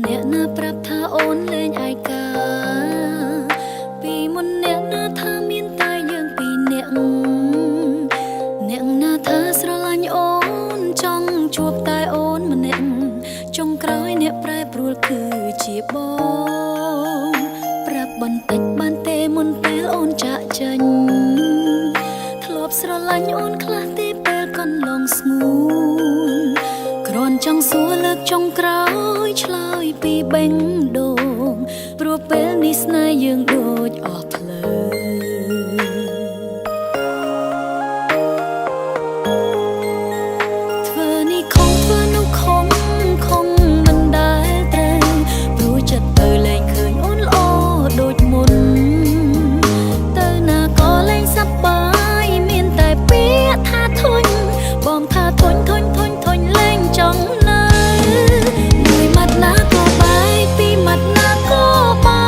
អ្នកណាប្រាប់ថាអូនលែងឯកាពីមុនអ្នកណាថាមានតែយើងពីរនាក់អ្នកណាថាស្រឡាញ់អូនចង់ជួបតែអូនម្នាក់ចុងក្រោយអ្នកប្រែប្រួលគឺជាបងប្រាប់បន្តិចបានទេមុនពេលអូនចាក់ចេញធ្លាប់ស្រឡាញ់អូនខ្លះទេពេលកន្លងស្ងួនគ្រាន់ចង់សួរលើកចុងក្រោយឆ្លើយពីបេងដូងព្រោះពេលនេះស្នេហ៍យើងដូចអស់ផ្លូវធ្វើនេះខំធ្វើនោះខំមិនដែលត្រូវព្រោះចិត្តទៅលែងឃើញអូនល្អដូចមុនទៅណាក៏លែងសប្បាយមានតែពាក្យថាធុញបងថាធុញលែងចង់នៅមួយម៉ាត់ណាក៏បាយពីរម៉ាត់ណាក៏បា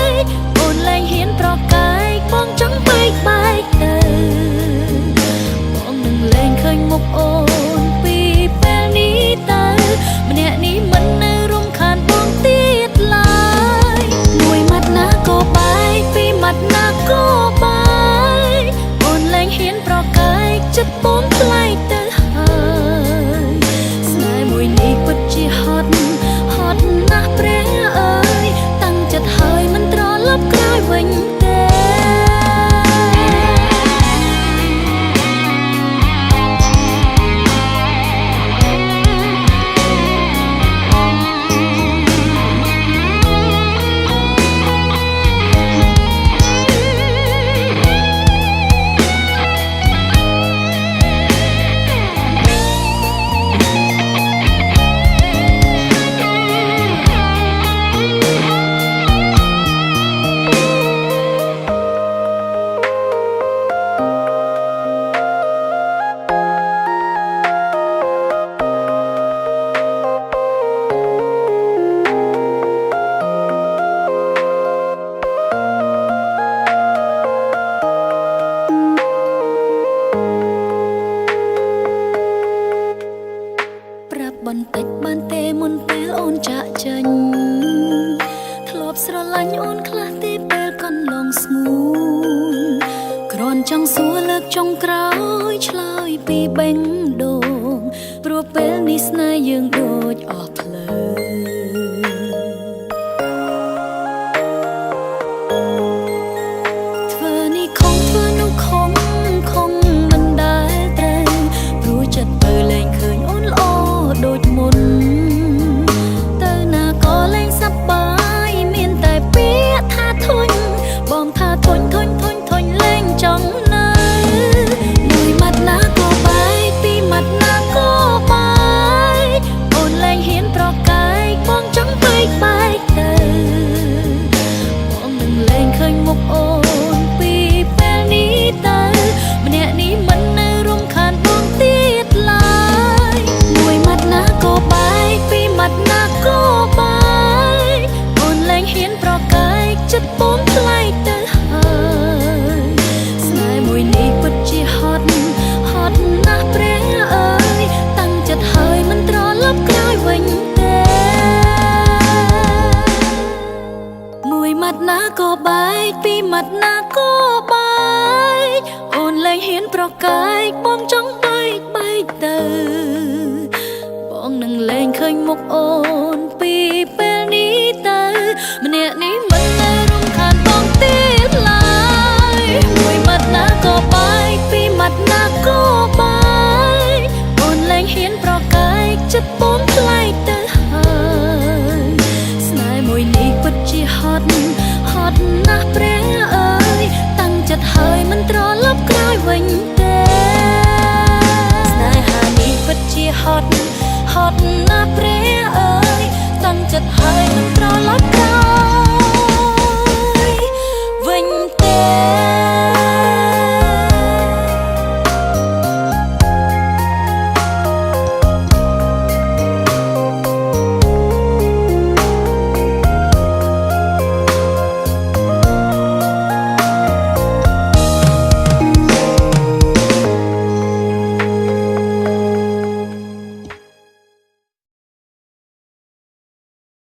យអូនលែងហ៊ានប្រកាយបងចង់បែកទៅបងនឹងលែងឃើញមុខអូនពីពេលនេះទៅម្នាក់នេះមិននៅរំខានបងទៀតឡើយមួយម៉ាត់ណាក៏បាយពីរម៉ាត់ណាក៏បាយអូនលែងហ៊ានប្រកាយចិត្តបងថ្លៃទៅពិតជាហត់ណាស់ព្រះអើយតាំងចិត្តហើយមិនត្រឡប់ក្រោយវិញទេបន្តិចបានទេមុនពេលអូនចាក់ចេញធ្លាប់ស្រឡាញ់អូនខ្លះទេពេលកន្លងស្ងួនគ្រាន់ចង់សួរលើកចុងក្រោយឆ្លើយពីបេងដូងព្រោះពេលនេះស្នេហ៍យើងដូចអស់ផ្លូវធ្វើនេះខំធ្វើនោះខំមិនដែលត្រូវព្រោះចិត្តទៅលែងឃើញអូនល្អដូចមុនទៅណាក៏លែងសប្បាយមានតែពាក្យថាធុញបងថាធុញលែងចង់នៅមួយម៉ាត់ណាក៏បាយពីរម៉ាត់ណាក៏បាយអូនលែងហ៊ានប្រកាយបងចង់បែកទៅបងនឹងលែងឃើញមុខអូនពីពេលនេះទៅម្នាក់នេះមិននៅរំខានបងទៀតឡើយមួយម៉ាត់ណាក៏បាយពីរម៉ាត់ណាក៏បាយអូនលែងហ៊ានប្រកាយចិត្តបងថ្លៃទៅហើយស្នេហ៍មួយនេះពិតជាហត់ណាស់ព្រះអើយតាំងចិត្តហើយមិនត្រឡប់ក្រោយវិញទេមួយម៉ាត់ណាក៏បាយពីរម៉ាត់ណាក៏បាយអូនលែងហ៊ានប្រកាយបងចង់បែកទៅបងនឹងលែងឃើញមុខអូនពីពេលនេះទៅម្នាក់នេះមិននៅរំខានបងទៀតឡើយមួយម៉ាត់ណាក៏បាយពីរម៉ាត់ណាក៏បាយអូនលែងហ៊ានប្រកាយចិត្តបងថ្លៃទៅហើយស្នេហ៍មួយនេះពិតជាហត់ណាស់ព្រះអើយតាំងចិត្តហើយមិនត្រឡប់ក្រោយវិញទេស្នេហានេះពិតជាហត់ណាស់ព្រះអើយតាំងចិត្តហើយ